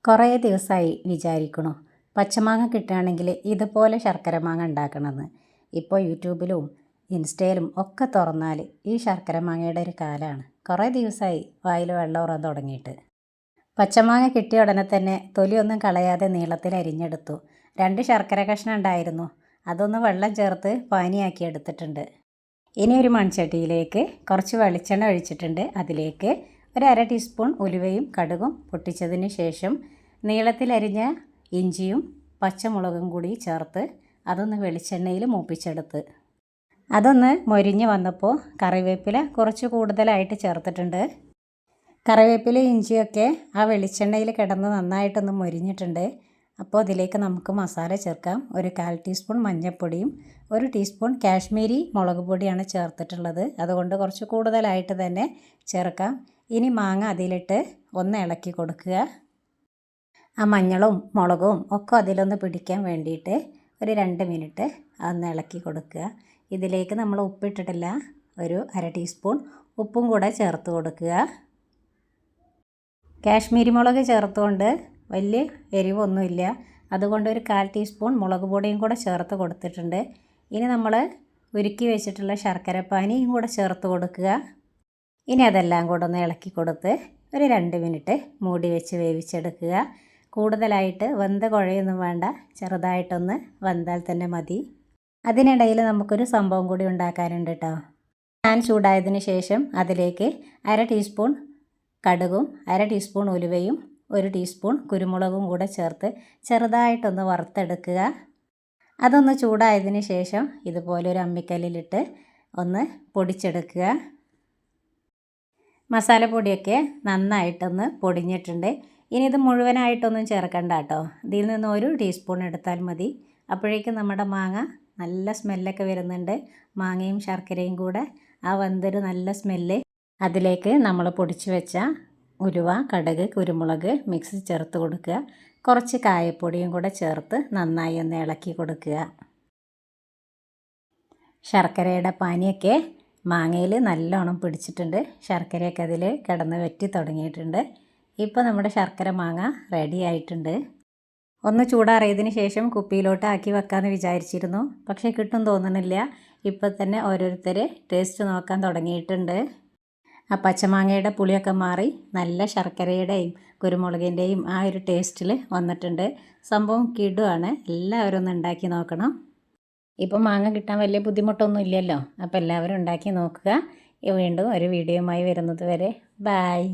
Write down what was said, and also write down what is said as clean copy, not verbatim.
കുറേ ദിവസമായി വിചാരിക്കണു പച്ചമാങ്ങ കിട്ടുകയാണെങ്കിൽ ഇതുപോലെ ശർക്കര മാങ്ങ ഉണ്ടാക്കണമെന്ന്. ഇപ്പോൾ യൂട്യൂബിലും ഇൻസ്റ്റയിലും ഒക്കെ തുറന്നാൽ ഈ ശർക്കര മാങ്ങയുടെ ഒരു കാലമാണ്. കുറേ ദിവസമായി വായിൽ വെള്ളം ഊറാൻ തുടങ്ങിയിട്ട്. പച്ചമാങ്ങ കിട്ടിയ ഉടനെ തന്നെ തൊലിയൊന്നും കളയാതെ നീളത്തിൽ അരിഞ്ഞെടുത്തു. 2 ശർക്കര കഷ്ണം ഉണ്ടായിരുന്നു. അതൊന്ന് വെള്ളം ചേർത്ത് പാനിയാക്കി എടുത്തിട്ടുണ്ട്. ഇനി ഒരു മൺചട്ടിയിലേക്ക് കുറച്ച് വെളിച്ചെണ്ണ ഒഴിച്ചിട്ടുണ്ട്. അതിലേക്ക് ഒരു 1/2 ടീസ്പൂൺ ഉലുവയും കടുകും പൊട്ടിച്ചതിന് ശേഷം നീളത്തിലരിഞ്ഞ ഇഞ്ചിയും പച്ചമുളകും കൂടി ചേർത്ത് അതൊന്ന് വെളിച്ചെണ്ണയിൽ മൂപ്പിച്ചെടുത്ത് അതൊന്ന് മൊരിഞ്ഞ് വന്നപ്പോൾ കറിവേപ്പില കുറച്ച് കൂടുതലായിട്ട് ചേർത്തിട്ടുണ്ട്. കറിവേപ്പില ഇഞ്ചിയൊക്കെ ആ വെളിച്ചെണ്ണയിൽ കിടന്ന് നന്നായിട്ടൊന്ന് മൊരിഞ്ഞിട്ടുണ്ട്. അപ്പോൾ അതിലേക്ക് നമുക്ക് മസാല ചേർക്കാം. ഒരു 1/4 ടീസ്പൂൺ മഞ്ഞൾപ്പൊടിയും 1 ടീസ്പൂൺ കാശ്മീരി മുളക് പൊടിയാണ് ചേർത്തിട്ടുള്ളത്. അതുകൊണ്ട് കുറച്ച് കൂടുതലായിട്ട് തന്നെ ചേർക്കാം. ഇനി മാങ്ങ അതിലിട്ട് ഒന്ന് ഇളക്കി കൊടുക്കുക. ആ മഞ്ഞളും മുളകും ഒക്കെ അതിലൊന്ന് പിടിക്കാൻ വേണ്ടിയിട്ട് ഒരു 2 മിനിറ്റ് ഒന്ന് ഇളക്കി കൊടുക്കുക. ഇതിലേക്ക് നമ്മൾ ഉപ്പിട്ടിട്ടില്ല. ഒരു 1/2 ടീസ്പൂൺ ഉപ്പും കൂടെ ചേർത്ത് കൊടുക്കുക. കാശ്മീരി മുളക് ചേർത്തുകൊണ്ട് വലിയ എരിവൊന്നുമില്ല. അതുകൊണ്ട് ഒരു 1/4 ടീസ്പൂൺ മുളക് പൊടിയും കൂടെ ചേർത്ത് കൊടുത്തിട്ടുണ്ട്. ഇനി നമ്മൾ ഉരുക്കി വെച്ചിട്ടുള്ള ശർക്കരപ്പാനിയും കൂടെ ചേർത്ത് കൊടുക്കുക. ഇനി അതെല്ലാം കൂടെ ഒന്ന് ഇളക്കി കൊടുത്ത് ഒരു 2 മിനിറ്റ് മൂടി വെച്ച് വേവിച്ചെടുക്കുക. കൂടുതലായിട്ട് വെന്ത കുഴയൊന്നും വേണ്ട, ചെറുതായിട്ടൊന്ന് വെന്താൽ തന്നെ മതി. അതിനിടയിൽ നമുക്കൊരു സംഭവം കൂടി ഉണ്ടാക്കാനുണ്ട് കേട്ടോ. പാൻ ചൂടായതിന് ശേഷം അതിലേക്ക് 1/2 ടീസ്പൂൺ കടുകും 1/2 ടീസ്പൂൺ ഉലുവയും 1 ടീസ്പൂൺ കുരുമുളകും കൂടെ ചേർത്ത് ചെറുതായിട്ടൊന്ന് വറുത്തെടുക്കുക. അതൊന്ന് ചൂടായതിന് ശേഷം ഇതുപോലെ ഒരു അമ്മിക്കല്ലിലിട്ട് ഒന്ന് പൊടിച്ചെടുക്കുക. മസാലപ്പൊടിയൊക്കെ നന്നായിട്ടൊന്ന് പൊടിഞ്ഞിട്ടുണ്ട്. ഇനി ഇത് മുഴുവനായിട്ടൊന്നും ചേർക്കണ്ട കേട്ടോ. ഇതിൽ നിന്ന് 1 ടീസ്പൂൺ എടുത്താൽ മതി. അപ്പോഴേക്കും നമ്മുടെ മാങ്ങ നല്ല സ്മെല്ലൊക്കെ വരുന്നുണ്ട്. മാങ്ങയും ശർക്കരയും കൂടെ ആ വെന്തൊരു നല്ല സ്മെല്ല്. അതിലേക്ക് നമ്മൾ പൊടിച്ച് വെച്ച ഉലുവ, കടുക്, കുരുമുളക് മിക്സ് ചേർത്ത് കൊടുക്കുക. കുറച്ച് കായപ്പൊടിയും കൂടെ ചേർത്ത് നന്നായി ഒന്ന് ഇളക്കി കൊടുക്കുക. ശർക്കരയുടെ പാനിയൊക്കെ മാങ്ങയിൽ നല്ലോണം പിടിച്ചിട്ടുണ്ട്. ശർക്കരയൊക്കെ അതിൽ കിടന്ന് വറ്റി തുടങ്ങിയിട്ടുണ്ട്. ഇപ്പോൾ നമ്മുടെ ശർക്കര മാങ്ങ റെഡി ആയിട്ടുണ്ട്. ഒന്ന് ചൂടാറിയതിന് ശേഷം കുപ്പിയിലോട്ട് ആക്കി വെക്കാമെന്ന് വിചാരിച്ചിരുന്നു. പക്ഷേ കിട്ടും തോന്നുന്നില്ല. ഇപ്പോൾ തന്നെ ഓരോരുത്തർ ടേസ്റ്റ് നോക്കാൻ തുടങ്ങിയിട്ടുണ്ട്. ആ പച്ചമാങ്ങയുടെ പുളിയൊക്കെ മാറി നല്ല ശർക്കരയുടെയും കുരുമുളകിൻ്റെയും ആ ഒരു ടേസ്റ്റിൽ വന്നിട്ടുണ്ട്. സംഭവം കിടുവാണ്. എല്ലാവരും ഒന്ന് ഉണ്ടാക്കി നോക്കണം. ഇപ്പോൾ മാങ്ങ കിട്ടാൻ വലിയ ബുദ്ധിമുട്ടൊന്നും ഇല്ലല്ലോ. അപ്പോൾ എല്ലാവരും ഉണ്ടാക്കി നോക്കുക. വീണ്ടും ഒരു വീഡിയോയുമായി വരുന്നത് വരെ ബായ്.